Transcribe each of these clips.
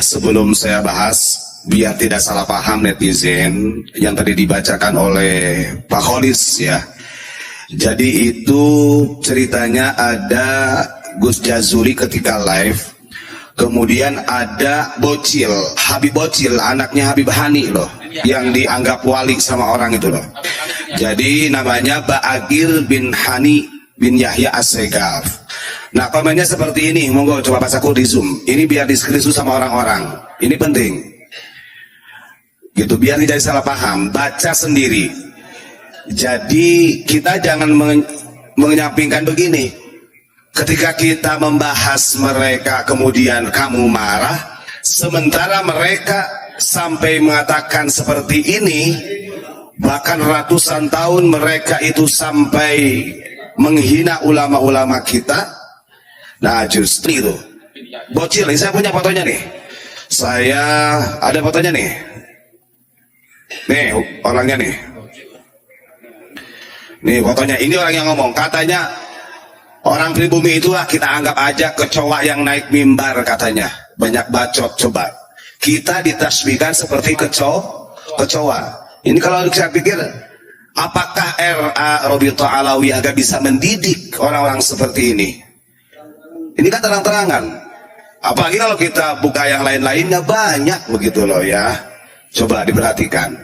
sebelum saya bahas, biar tidak salah paham netizen yang tadi dibacakan oleh Pak Kholis ya. Jadi itu ceritanya ada Gus Jazuli ketika live, kemudian ada Bocil, Habib Bocil, anaknya Habib Hani loh, yang dianggap wali sama orang itu loh. Jadi namanya Ba'agir bin Hani bin Yahya As-Segaf. Nah komennya seperti ini, monggo coba bacaku di zoom. Ini biar diskrisu sama orang-orang, ini penting. Gitu biar tidak salah paham, baca sendiri. Jadi kita jangan menyampingkan begini. Ketika kita membahas mereka kemudian kamu marah, sementara mereka sampai mengatakan seperti ini, bahkan ratusan tahun mereka itu sampai menghina ulama-ulama kita. Nah justru itu Bocil, ini saya punya fotonya nih. Saya ada fotonya nih. Nih orangnya nih. Nih fotonya, ini orang yang ngomong. Katanya orang pribumi itulah kita anggap aja kecoa yang naik mimbar katanya. Banyak bacot coba. Kita ditasbihkan seperti kecoa. Ini kalau saya pikir, apakah RA Robito Alawiyah gak bisa mendidik orang-orang seperti ini? Ini kan terang-terangan. Apalagi kalau kita buka yang lain-lainnya banyak begitu loh ya. Coba diperhatikan.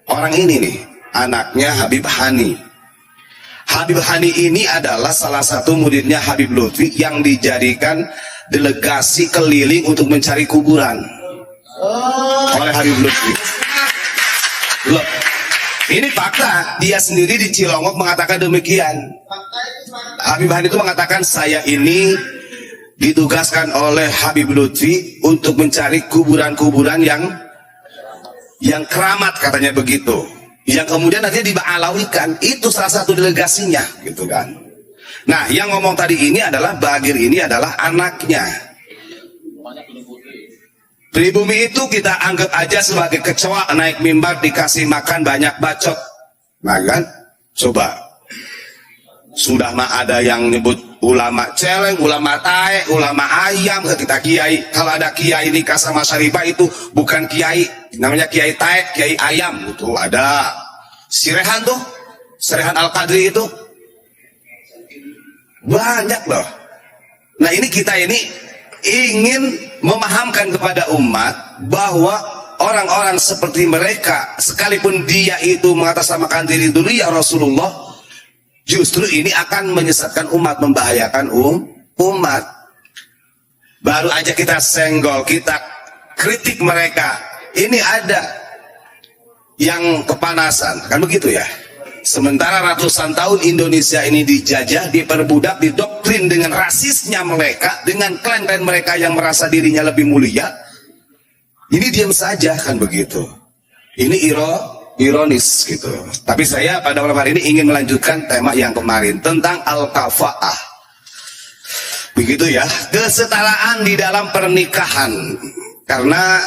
Orang ini nih, anaknya Habib Hani. Habib Hani ini adalah salah satu muridnya Habib Lutfi yang dijadikan delegasi keliling untuk mencari kuburan oleh Habib Lutfi. Loh, ini fakta. Dia sendiri di Cilongok mengatakan demikian. Habib Hani itu mengatakan, saya ini ditugaskan oleh Habib Lutfi untuk mencari kuburan-kuburan yang keramat katanya begitu. Yang kemudian nanti dialawikan, itu salah satu delegasinya gitu kan. Nah yang ngomong tadi ini adalah Bagir, ini adalah anaknya. Pribumi itu kita anggap aja sebagai kecoa naik mimbar dikasih makan banyak bacot. Nah kan, coba sudah mah ada yang nyebut ulama celeng, ulama tae, ulama ayam ke kita kiai. Kalau ada kiai nikah sama syarifah itu bukan kiai, namanya kiai tae, kiai ayam itu ada. Sirehan tuh, Sirehan Al-Qadri itu banyak loh. Nah ini kita ini ingin memahamkan kepada umat bahwa orang-orang seperti mereka, sekalipun dia itu mengatasnamakan diri dulu ya Rasulullah, justru ini akan menyesatkan umat, membahayakan umat. Baru aja kita senggol, kita kritik mereka, ini ada yang kepanasan, kan begitu ya. Sementara ratusan tahun Indonesia ini dijajah, diperbudak, didoktrin dengan rasisnya mereka, dengan klaim-klaim mereka yang merasa dirinya lebih mulia. Ini diam saja, kan begitu. Ini ironis gitu. Tapi saya pada malam hari ini ingin melanjutkan tema yang kemarin tentang al-kafa'ah. Begitu ya, kesetaraan di dalam pernikahan. Karena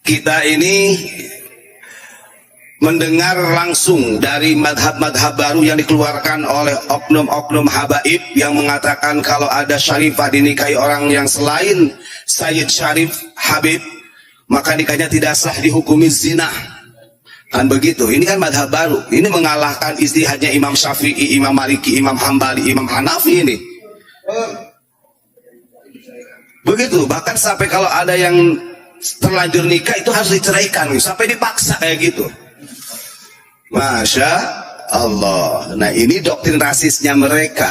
kita ini mendengar langsung dari madhab-madhab baru yang dikeluarkan oleh oknum-oknum habaib yang mengatakan kalau ada syarifah dinikahi orang yang selain Sayyid Syarif Habib, maka nikahnya tidak sah, dihukumi zina. Kan begitu, ini kan madhab baru. Ini mengalahkan ijtihadnya Imam Syafi'i, Imam Maliki, Imam Hambali, Imam Hanafi ini. Begitu, bahkan sampai kalau ada yang terlanjur nikah itu harus diceraikan, sampai dipaksa kayak gitu. Masya Allah. Nah ini doktrin rasisnya mereka.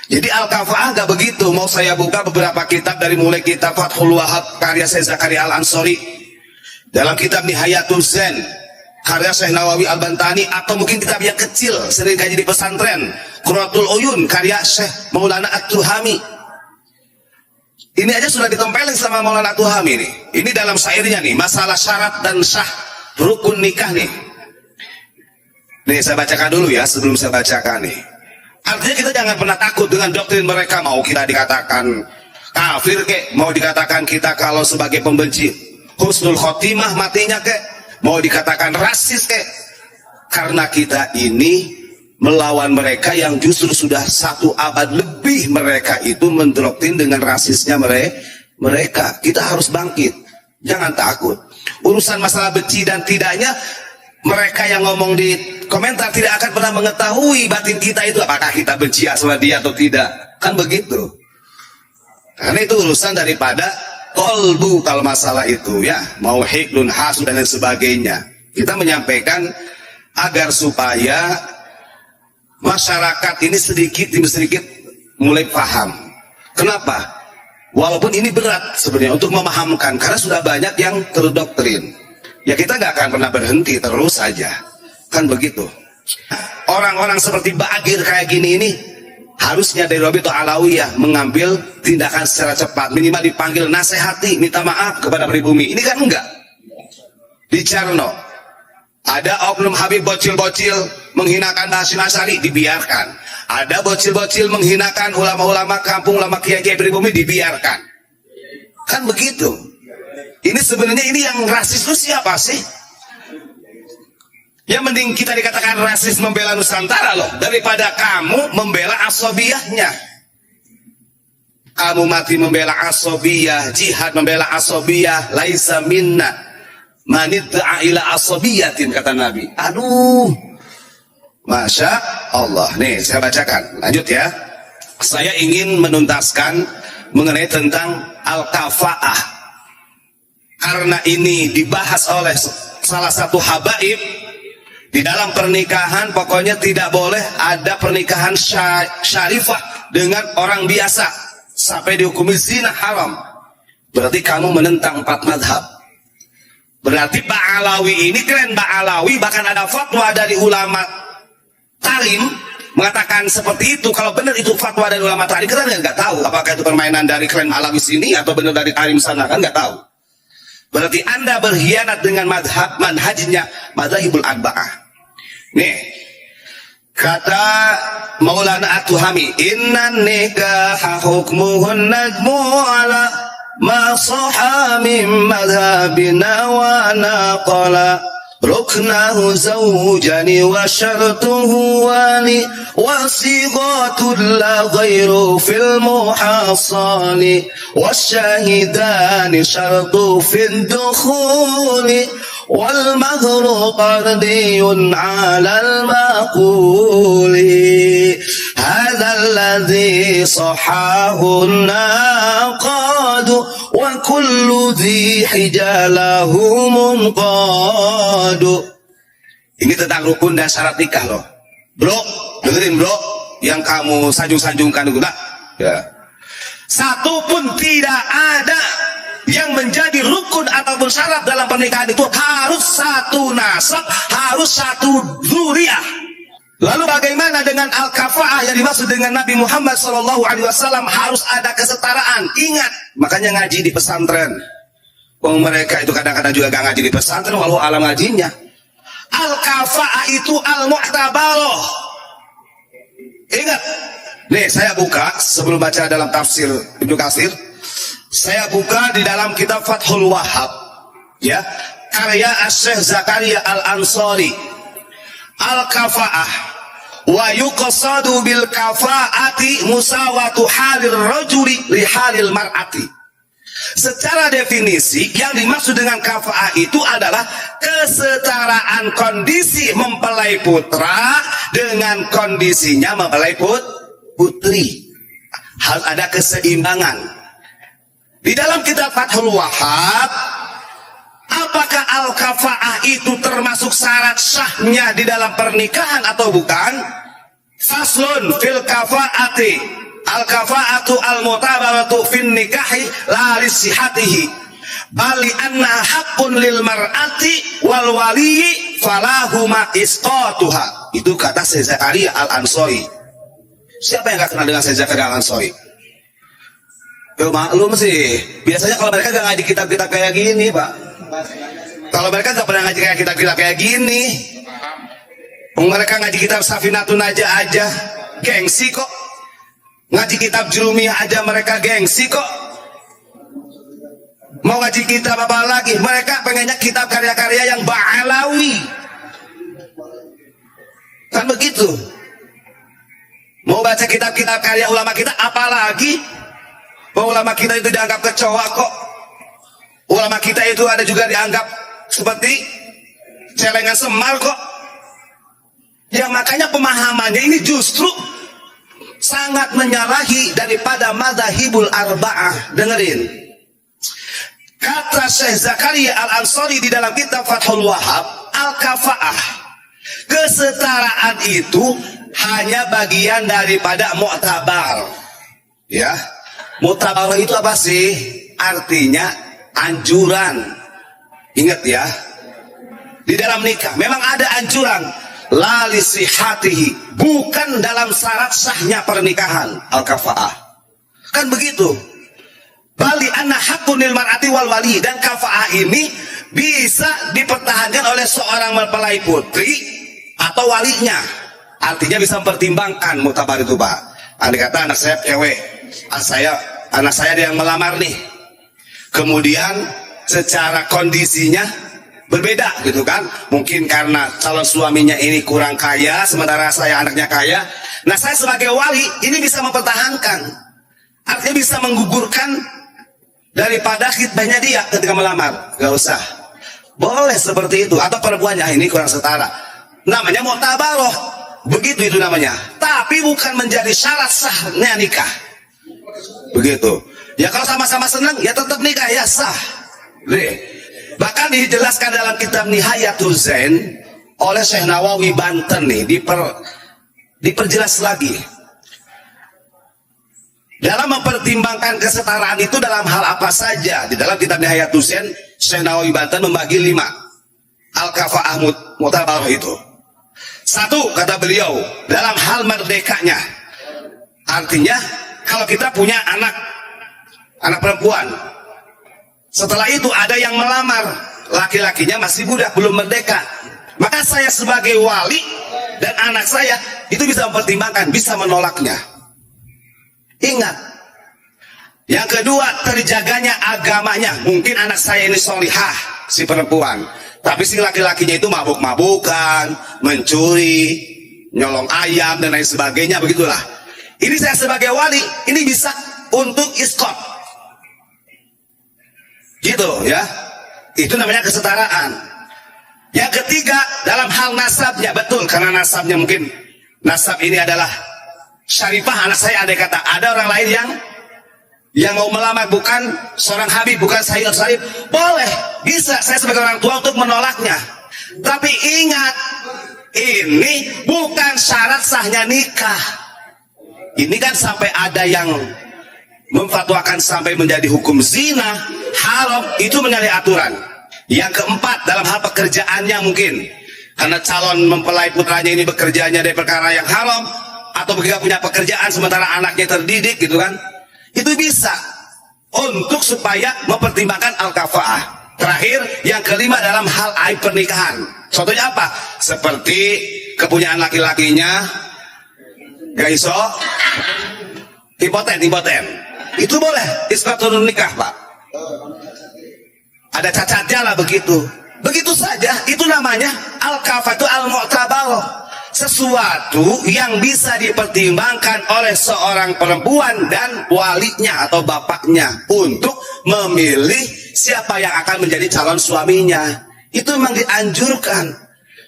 Jadi al-kafa'ah gak begitu. Mau saya buka beberapa kitab, dari mulai kitab Fathul Wahab karya Syekh Zakaria Al-Ansori, dalam kitab Nihayatul Zen karya Syekh Nawawi Al-Bantani, atau mungkin kitab yang kecil sering kaji di pesantren, Qurratul Uyun karya Syekh Maulana At-Tuhami. Ini aja sudah ditempelin sama Maulana At-Tuhami nih. Ini dalam syairnya nih, masalah syarat dan sah rukun nikah nih. Nih saya bacakan dulu ya sebelum saya bacakan nih. Artinya kita jangan pernah takut dengan doktrin mereka. Mau kita dikatakan kafir kek, mau dikatakan kita kalau sebagai pembenci husnul khotimah matinya kek, mau dikatakan rasis kek, karena kita ini melawan mereka yang justru sudah 1 abad lebih mereka itu mendoktrin dengan rasisnya mereka. Kita harus bangkit, jangan takut. Urusan masalah benci dan tidaknya, mereka yang ngomong di komentar tidak akan pernah mengetahui batin kita itu apakah kita benci sama dia atau tidak, kan begitu. Karena itu urusan daripada kolbu kalau masalah itu ya, mau hikdun, hasud dan lain sebagainya. Kita menyampaikan agar supaya masyarakat ini sedikit demi sedikit mulai paham. Kenapa? Walaupun ini berat sebenarnya untuk memahamkan, karena sudah banyak yang terdoktrin. Ya kita nggak akan pernah berhenti, terus saja. Kan begitu. Orang-orang seperti Bagir kayak gini ini, harusnya dari Rabithah Alawiyah mengambil tindakan secara cepat. Minimal dipanggil, nasihati, minta maaf kepada pribumi. Ini kan enggak. Di Cerno, ada oknum Habib bocil-bocil menghinakan Hasyim Asy'ari, dibiarkan. Ada bocil-bocil menghinakan ulama-ulama kampung, ulama kiai-kiai pribumi, dibiarkan. Kan begitu. Ini sebenarnya ini yang rasis itu siapa sih? Ya mending kita dikatakan rasis membela Nusantara loh, daripada kamu membela asobiyahnya. Kamu mati membela asobiyah, jihad membela asobiyah, laisa minna manidda'a ila asobiyatin, kata Nabi. Aduh, Masya Allah. Nih saya bacakan, lanjut ya. Saya ingin menuntaskan mengenai tentang al-kafa'ah, karena ini dibahas oleh salah satu habaib. Di dalam pernikahan pokoknya tidak boleh ada pernikahan syarifah dengan orang biasa sampai dihukumi zina, haram. Berarti kamu menentang 4 madhab. Berarti Ba'alawi ini, keren Ba'alawi, bahkan ada fatwa dari ulama Tarim mengatakan seperti itu. Kalau benar itu fatwa dari ulama Tarim, kita nggak tahu apakah itu permainan dari klan Alawi sini atau benar dari Tarim sana, kan nggak tahu. Berarti Anda berkhianat dengan manhajnya Madzhabul Arba'ah. Nih, kata Maulana At-Tuhami, innan nikaha hukmuhun najmu ala ma sahha min madhhabina wa naqala ruknahu zawjani wa syartuhu wali wa sighatul la ghairu fil muhasali wa syahidani syartu fil dukhuli wal mahru qardiyun ala al maquli hadha alladhi sahahu naqadu wa kullu dhi hijalahu munqadu. Ini tentang rukun dan syarat nikah loh, bro. Dengerin bro, yang kamu sanjung-sanjungkan itu, nah, ya. Satu pun tidak ada yang menjadi rukun ataupun syarat dalam pernikahan itu harus satu nasab, harus satu dzurriyyah. Lalu bagaimana dengan al-kafa'ah yang dimaksud dengan Nabi Muhammad SAW? Harus ada kesetaraan. Ingat, makanya ngaji di pesantren. Mereka itu kadang-kadang juga gak ngaji di pesantren, walau alam ngajinya. Al-kafa'ah itu al-mu'tabaroh. Ingat, nih saya buka sebelum baca dalam tafsir Ibnu Katsir. Saya buka di dalam kitab Fathul Wahhab, ya, karya Syekh Zakaria Al-Ansari. Al-kafa'ah wa yuqsadu bil kafa'ati musawatu halir rajuli li halil mar'ati. Secara definisi yang dimaksud dengan kafa'ah itu adalah kesetaraan kondisi mempelai putra dengan kondisinya mempelai putri. Harus ada keseimbangan. Di dalam kitab Fathul Wahhab, apakah al-kafa'ah itu termasuk syarat sahnya di dalam pernikahan atau bukan? Faslun fil kafa'ati, al-kafa'atu al-mutabaratu fin nikahi la lisihatihi bali anna haqqun lil mar'ati wal waliyyi falahuma isqatuha. Itu kata Syekh Zakaria Al-Ansari. Siapa yang gak kenal dengan Syekh Zakaria Al-Ansari? Yo maklum sih, biasanya kalau mereka gak ngaji kitab-kitab kayak gini, Pak. Kalau mereka gak pernah ngaji kayak kitab-kitab kayak gini, mereka ngaji kitab Safinatun Najah aja gengsi kok. Ngaji kitab Jurumiyah aja mereka gengsi kok. Mau ngaji kitab apa lagi? Mereka pengennya kitab karya-karya yang Ba'alawi. Kan begitu. Mau baca kitab-kitab karya ulama kita apalagi? bahwa ulama kita itu dianggap kecoa kok. Ulama kita itu ada juga dianggap seperti celengan semar kok. Ya makanya pemahamannya ini justru sangat menyalahi daripada madzhabul arba'ah. Dengerin. Kata Syekh Zakaria Al-Ansari di dalam kitab Fathul Wahhab, al-kafa'ah, kesetaraan itu hanya bagian daripada mu'tabar. Ya, mu'tabar itu apa sih? Artinya anjuran. Ingat ya, di dalam nikah memang ada anjuran, la li sihatihi, bukan dalam syarat sahnya pernikahan. Al-kafa'ah kan begitu. Bali anna haqqunil mar'ati wal wali, dan kafa'ah ini bisa dipertahankan oleh seorang mempelai putri atau walinya. Artinya bisa mempertimbangkan mutabar itu, Pak. Andai kata anak saya cewek, anak saya ada yang melamar nih. Kemudian secara kondisinya berbeda gitu kan. Mungkin karena calon suaminya ini kurang kaya, sementara saya anaknya kaya. Nah, saya sebagai wali ini bisa mempertahankan. Artinya bisa menggugurkan daripada khidbahnya dia ketika melamar. Gak usah. Boleh seperti itu. Atau perempuannya ini kurang setara. Namanya mu'tabaroh. Begitu itu namanya. Tapi bukan menjadi syarat sahnya nikah. Begitu. Ya kalau sama-sama senang, ya tetap nikah, ya sah. Bahkan dijelaskan dalam kitab Nihayatul Zain oleh Syekh Nawawi Banten nih. Diperjelas lagi. Dalam mempertimbangkan kesetaraan itu dalam hal apa saja. Di dalam kitab Nihayatul Zain, Syekh Nawawi Banten membagi 5 al-kafa'ah mu'tabarah itu. 1, kata beliau, dalam hal merdekanya. Artinya kalau kita punya anak perempuan, setelah itu ada yang melamar, laki-lakinya masih muda, belum merdeka, maka saya sebagai wali dan anak saya itu bisa mempertimbangkan, bisa menolaknya. Ingat, yang kedua, terjaganya agamanya. Mungkin anak saya ini solihah, si perempuan, tapi si laki-lakinya itu mabuk-mabukan, mencuri, nyolong ayam dan lain sebagainya, begitulah. Ini saya sebagai wali, ini bisa untuk iskot, gitu ya. Itu namanya kesetaraan. Yang ketiga, dalam hal nasabnya. Betul, karena nasabnya mungkin nasab ini adalah syarifah. Anak saya andai kata ada orang lain yang mau melamar, bukan seorang Habib, bukan Sayyid Syarif, boleh, bisa saya sebagai orang tua untuk menolaknya. Tapi ingat, ini bukan syarat sahnya nikah. Ini kan sampai ada yang memfatwakan sampai menjadi hukum zina, haram, itu menyalahi aturan. Yang keempat, dalam hal pekerjaannya mungkin, karena calon mempelai putranya ini bekerjanya dari perkara yang haram, atau begitu punya pekerjaan sementara anaknya terdidik gitu kan, itu bisa untuk supaya mempertimbangkan al-kafa'ah. Terakhir, yang kelima, dalam hal aib pernikahan. Contohnya apa? Seperti kepunyaan laki-lakinya gak iso, impoten, itu boleh isbat turun nikah, Pak. Ada cacatnya lah, begitu saja. Itu namanya al-kafa'ah, itu al-mu'tabarah, sesuatu yang bisa dipertimbangkan oleh seorang perempuan dan walinya atau bapaknya untuk memilih siapa yang akan menjadi calon suaminya. Itu memang dianjurkan,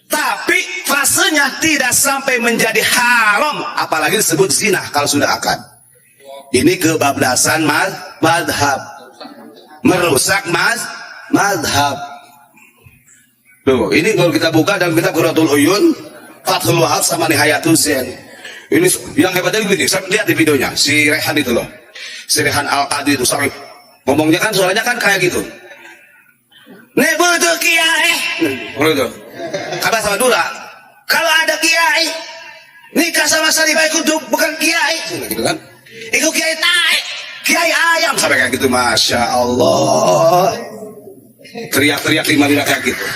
tapi fasenya tidak sampai menjadi haram, apalagi disebut zina kalau sudah akad. Ini kebablasan madhab, merusak madhab. Tuh, ini kalau kita buka dalam kitab Qurratul Uyun, Fathul Wahhab sama Nihayatul Zain. Ini yang hebatnya begini, saya lihat di videonya, si Rehan itu loh, si Rehan Al-Qadi itu sampai ngomongnya kan, suaranya kan kayak gitu. Nek butuh kiai, begitu. Kata sama Dura, kalau ada kiai nikah sama Sarifah itu bukan kiai, gitu kan? Itu kiai tai, kiai ayam, sampai kayak gitu. Masya Allah, teriak-teriak 5 menit kayak gitu.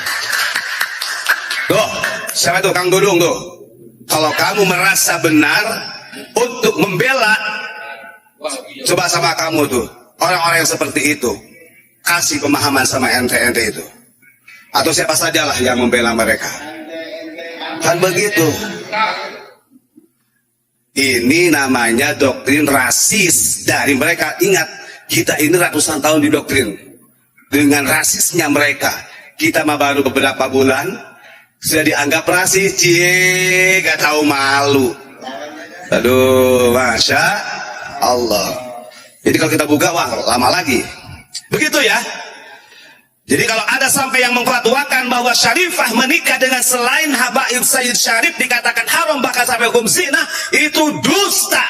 Tuh, siapa tuh Kang Dudung tuh? Kalau kamu merasa benar untuk membela, coba sama kamu tuh orang-orang yang seperti itu, kasih pemahaman sama ente itu, atau siapa sajalah yang membela mereka. Kan begitu. Ini namanya doktrin rasis dari mereka. Ingat, Kita ini ratusan tahun didoktrin dengan rasisnya mereka. Kita mah baru beberapa bulan sudah dianggap rasis, cie, gak tahu malu. Aduh, masya Allah. Jadi kalau kita buka, wah lama lagi. Begitu ya. Jadi kalau ada sampai yang mengfatwakan bahwa Syarifah menikah dengan selain Habaib Sayyid Syarif dikatakan haram bahkan sampai hukum zina, itu dusta.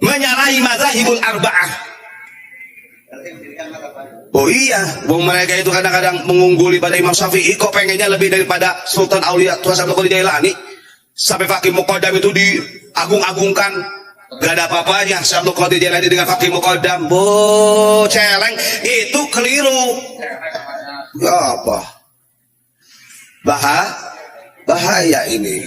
Menyalahi mazhabul arba'ah. Oh iya, mereka itu kadang-kadang mengungguli pada Imam Syafi'i, kok pengennya lebih daripada Sultan Aulia Tuan Abdul Qadir Jailani. Sampai Fakih Muqaddam itu diagung-agungkan. Gak ada apa-apanya Abdul Qadir Jailani dengan Fakih Muqaddam. Celeng, itu keliru. Ya apa? Bahaya ini.